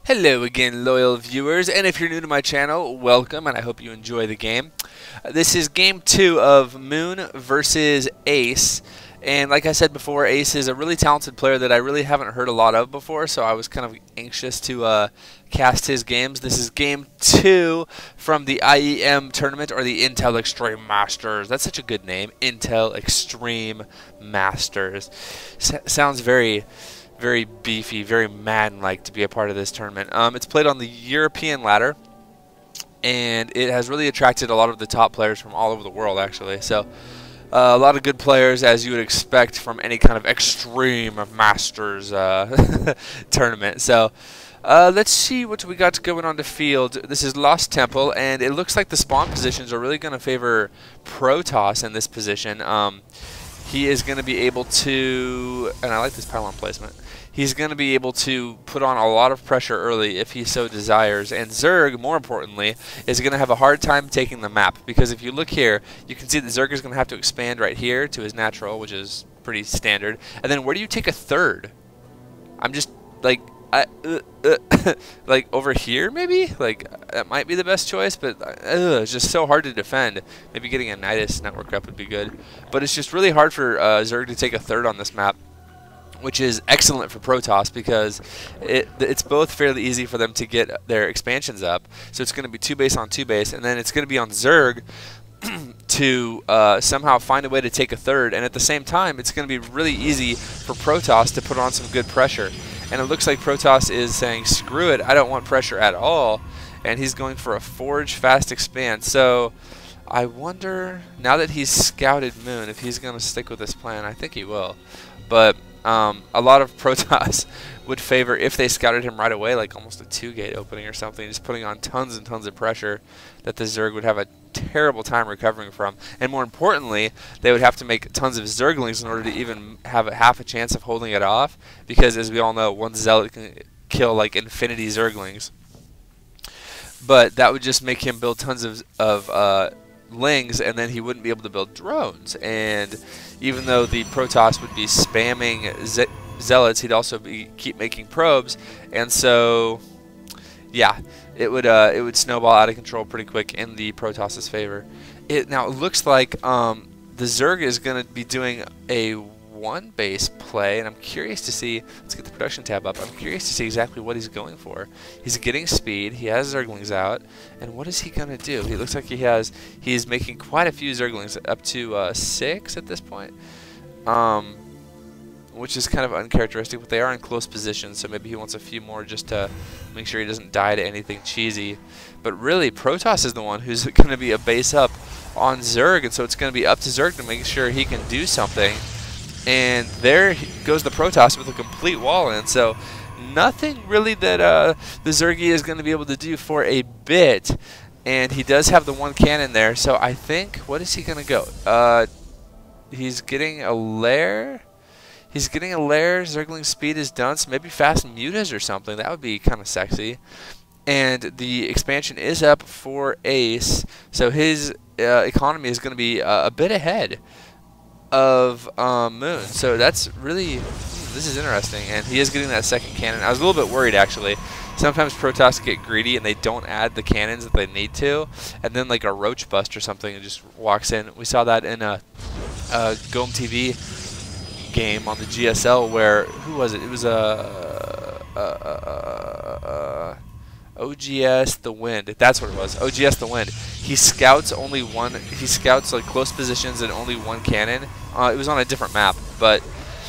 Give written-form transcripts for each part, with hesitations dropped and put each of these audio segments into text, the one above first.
Hello again, loyal viewers, and if you're new to my channel, welcome, and I hope you enjoy the game. This is game 2 of Moon versus Ace, and like I said before, Ace is a really talented player that I really haven't heard a lot of before, so I was kind of anxious to cast his games. This is game 2 from the IEM tournament, or the Intel Extreme Masters. That's such a good name, Intel Extreme Masters. Sounds very beefy, very Madden-like to be a part of this tournament. It's played on the European ladder, and it has really attracted a lot of the top players from all over the world, actually. So, a lot of good players, as you would expect from any kind of Extreme Masters tournament. So, let's see what we got going on the field. This is Lost Temple, and it looks like the spawn positions are really going to favor Protoss in this position. He is going to be able to, and I like this pylon placement, he's going to be able to put on a lot of pressure early if he so desires. And Zerg, more importantly, is going to have a hard time taking the map. Because if you look here, you can see that Zerg is going to have to expand right here to his natural, which is pretty standard. And then where do you take a third? I'm just, like, like over here maybe? Like, that might be the best choice, but it's just so hard to defend. Maybe getting a Nidus network up would be good. But it's just really hard for Zerg to take a third on this map, which is excellent for Protoss because it's both fairly easy for them to get their expansions up. So it's going to be 2 base on 2 base, and then it's going to be on Zerg to somehow find a way to take a third. And at the same time, it's going to be really easy for Protoss to put on some good pressure. And it looks like Protoss is saying, screw it, I don't want pressure at all. And he's going for a Forge Fast Expand. So I wonder, now that he's scouted Moon, if he's going to stick with this plan. I think he will. But a lot of Protoss would favor, if they scouted him right away, like almost a 2-gate opening or something, just putting on tons and tons of pressure that the Zerg would have a terrible time recovering from. And more importantly, they would have to make tons of Zerglings in order to even have half a chance of holding it off, because as we all know, one Zealot can kill like infinity Zerglings. But that would just make him build tons of Lings, and then he wouldn't be able to build drones. And even though the Protoss would be spamming Zealots, he'd also keep making probes, and so yeah, it would snowball out of control pretty quick in the Protoss's favor. Now it looks like the Zerg is going to be doing a 1 base play, and I'm curious to see, let's get the production tab up, I'm curious to see exactly what he's going for. He's getting speed, he has Zerglings out, and what is he going to do? He looks like he's making quite a few Zerglings, up to 6 at this point, which is kind of uncharacteristic, but they are in close position, so maybe he wants a few more just to make sure he doesn't die to anything cheesy. But really, Protoss is the one who's going to be a base up on Zerg, and so it's going to be up to Zerg to make sure he can do something. And there goes the Protoss with a complete wall in, so nothing really that the Zergy is going to be able to do for a bit. And he does have the 1 cannon there, so I think, what is he going to go? He's getting a lair. He's getting a lair. Zergling speed is done, so maybe fast mutas or something. That would be kind of sexy. And the expansion is up for Ace, so his economy is going to be a bit ahead of Moon. So that's really, this is interesting. And he is getting that 2nd cannon. I was a little bit worried, actually. Sometimes Protoss get greedy and they don't add the cannons that they need to, and then like a roach bust or something and just walks in. We saw that in a Gome TV game on the GSL where, who was it? It was OGS the Wind. That's what it was. OGS the Wind. He scouts only one. He scouts like close positions and only 1 cannon. It was on a different map, but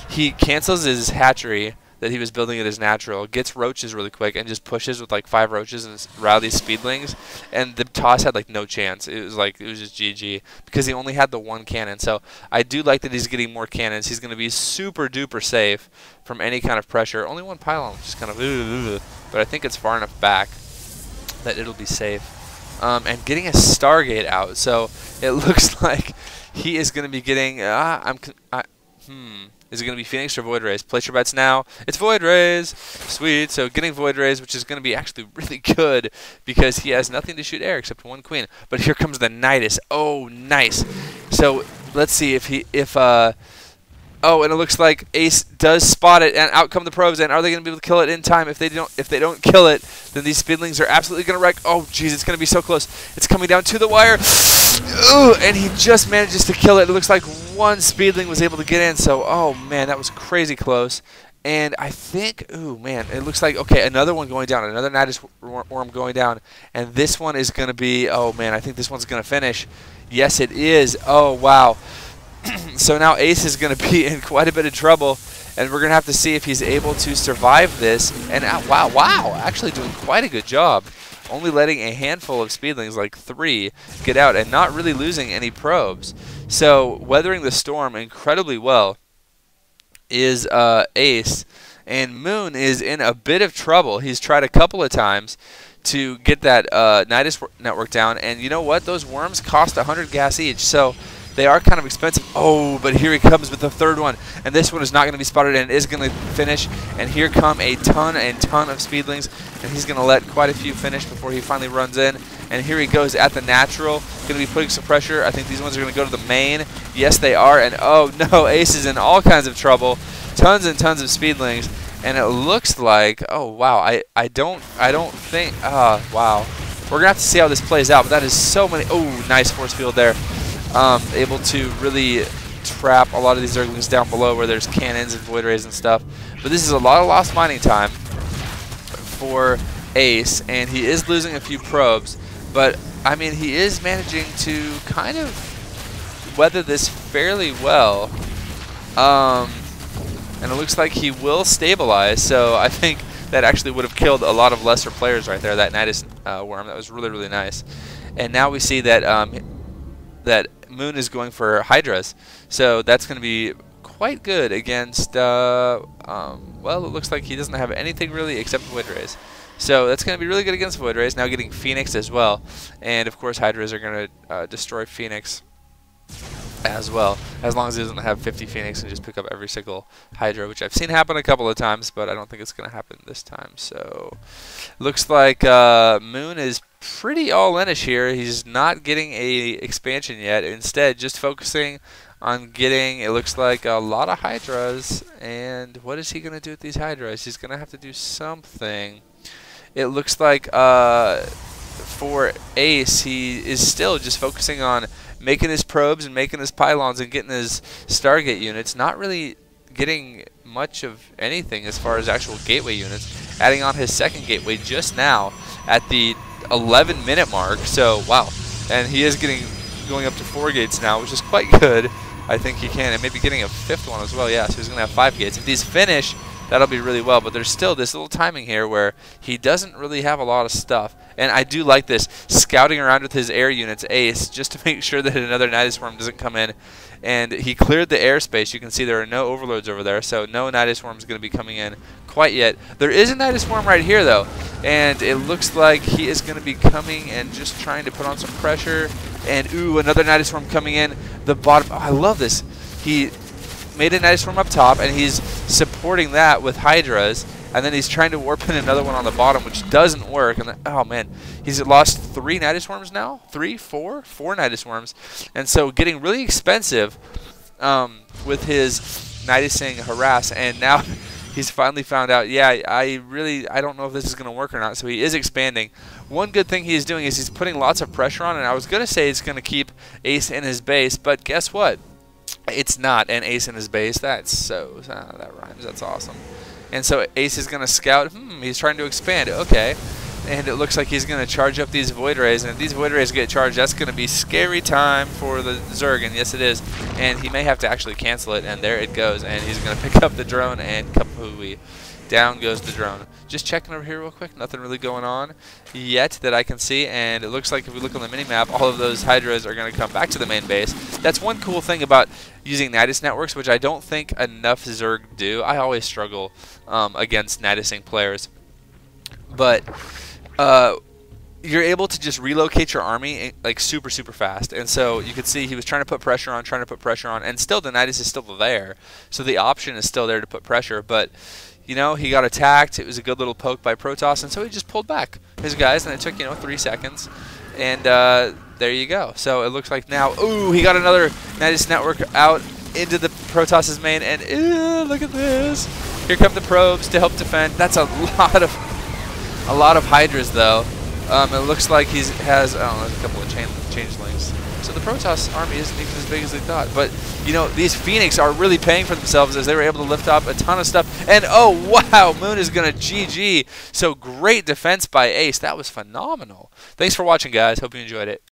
he cancels his hatchery that he was building at his natural, gets roaches really quick, and just pushes with like 5 roaches and rallies speedlings. And the toss had like no chance. It was just GG because he only had the 1 cannon. So I do like that he's getting more cannons. He's going to be super duper safe from any kind of pressure. Only 1 pylon, which is kind of but I think it's far enough back that it'll be safe. And getting a Stargate out, so it looks like he is going to be getting. Is it going to be Phoenix or Void Rays? Place your bets now. It's Void Rays. Sweet. So getting Void Rays, which is going to be actually really good because he has nothing to shoot air except 1 queen. But here comes the Nidus. Oh, nice. So let's see if Oh, and it looks like Ace does spot it, and out come the probes. And are they going to be able to kill it in time? If they don't kill it, then these speedlings are absolutely going to wreck. Oh, jeez, it's going to be so close. It's coming down to the wire. Ooh, and he just manages to kill it. It looks like one speedling was able to get in. So, oh man, that was crazy close. And I think, ooh man, it looks like, okay, another one going down, another Nidus worm going down, and this one is going to be, oh man, I think this one's going to finish. Yes, it is. Oh wow. So now Ace is going to be in quite a bit of trouble, and we're going to have to see if he's able to survive this. And wow, actually doing quite a good job. Only letting a handful of speedlings, like 3, get out and not really losing any probes. So weathering the storm incredibly well is Ace, and Moon is in a bit of trouble. He's tried a couple of times to get that Nidus network down, and you know what? Those worms cost 100 gas each, so they are kind of expensive. Oh, but here he comes with the third one, and this one is not going to be spotted and is going to finish. And here come a ton and ton of speedlings, and he's going to let quite a few finish before he finally runs in. And here he goes at the natural, going to be putting some pressure. I think these ones are going to go to the main. Yes, they are. And oh no, Ace is in all kinds of trouble. Tons and tons of speedlings, and it looks like, oh wow, I don't think, wow. We're gonna have to see how this plays out. But that is so many. Oh, nice force field there. Able to really trap a lot of these Zerglings down below where there's cannons and void rays and stuff. But this is a lot of lost mining time for Ace, and he is losing a few probes. But I mean, he is managing to kind of weather this fairly well. And it looks like he will stabilize. So I think that actually would have killed a lot of lesser players right there. That Nidus worm, that was really, really nice. And now we see that that Moon is going for Hydras, so that's going to be quite good against, well, it looks like he doesn't have anything really except Void Rays. So that's going to be really good against Void Rays. Now getting Phoenix as well, and of course Hydras are going to destroy Phoenix as well, as long as he doesn't have 50 Phoenix and just pick up every single Hydra, which I've seen happen a couple of times, but I don't think it's going to happen this time. So looks like Moon is pretty all-in-ish here. He's not getting a expansion yet. Instead, just focusing on getting, it looks like, a lot of Hydras. And what is he going to do with these Hydras? He's going to have to do something. It looks like for Ace, he is still just focusing on making his probes and making his pylons and getting his Stargate units, not really getting much of anything as far as actual gateway units. Adding on his second gateway just now at the 11-minute mark. So wow, and he is going up to 4 gates now, which is quite good. I think he can, and maybe getting a 5th one as well. Yeah, so he's going to have 5 gates. If these finish, that'll be really well. But there's still this little timing here where he doesn't really have a lot of stuff. And I do like this, scouting around with his air units, Ace, just to make sure that another Nidus Worm doesn't come in. And he cleared the airspace. You can see there are no overloads over there, so no Nidus Worm is going to be coming in quite yet. There is a Nidus Worm right here, though, and it looks like he is going to be coming and just trying to put on some pressure. And, ooh, another Nidus Worm coming in the bottom. Oh, I love this. He made a Nidus Worm up top, and he's supporting that with Hydras. And then he's trying to warp in another one on the bottom, which doesn't work. And then, oh man, he's lost 3 Nidus Worms now? 3, 4? 4 Nidus Worms. And so getting really expensive with his Nidusing harass. And now he's finally found out, yeah, I don't know if this is going to work or not. So he is expanding. One good thing he's doing is he's putting lots of pressure on. And I was going to say it's going to keep Ace in his base, but guess what? It's not an Ace in his base. That's so, that rhymes. That's awesome. And so Ace is going to scout. He's trying to expand. Okay. And it looks like he's going to charge up these Void Rays. And if these Void Rays get charged, that's going to be scary time for the Zerg. And yes, it is. And he may have to actually cancel it. And there it goes. And he's going to pick up the drone and kapooey. Down goes the drone. Just checking over here real quick. Nothing really going on yet that I can see. And it looks like if we look on the mini-map, all of those Hydras are going to come back to the main base. That's one cool thing about using Nidus networks, which I don't think enough Zerg do. I always struggle against Nidusing players. But you're able to just relocate your army like super, super fast. And so you could see he was trying to put pressure on, and still the Nidus is still there. So the option is still there to put pressure. But you know, he got attacked. It was a good little poke by Protoss, and so he just pulled back his guys, and it took, 3 seconds. And there you go. So it looks like now, ooh, he got another Nidus network out, into the Protoss's main, and look at this. Here come the probes to help defend. That's a lot of Hydras though. It looks like he has, I don't know, a couple of changelings. So the Protoss army isn't even as big as they thought. But, you know, these Phoenix are really paying for themselves as they were able to lift up a ton of stuff. And, oh, wow, Moon is going to GG. So great defense by Ace. That was phenomenal. Thanks for watching, guys. Hope you enjoyed it.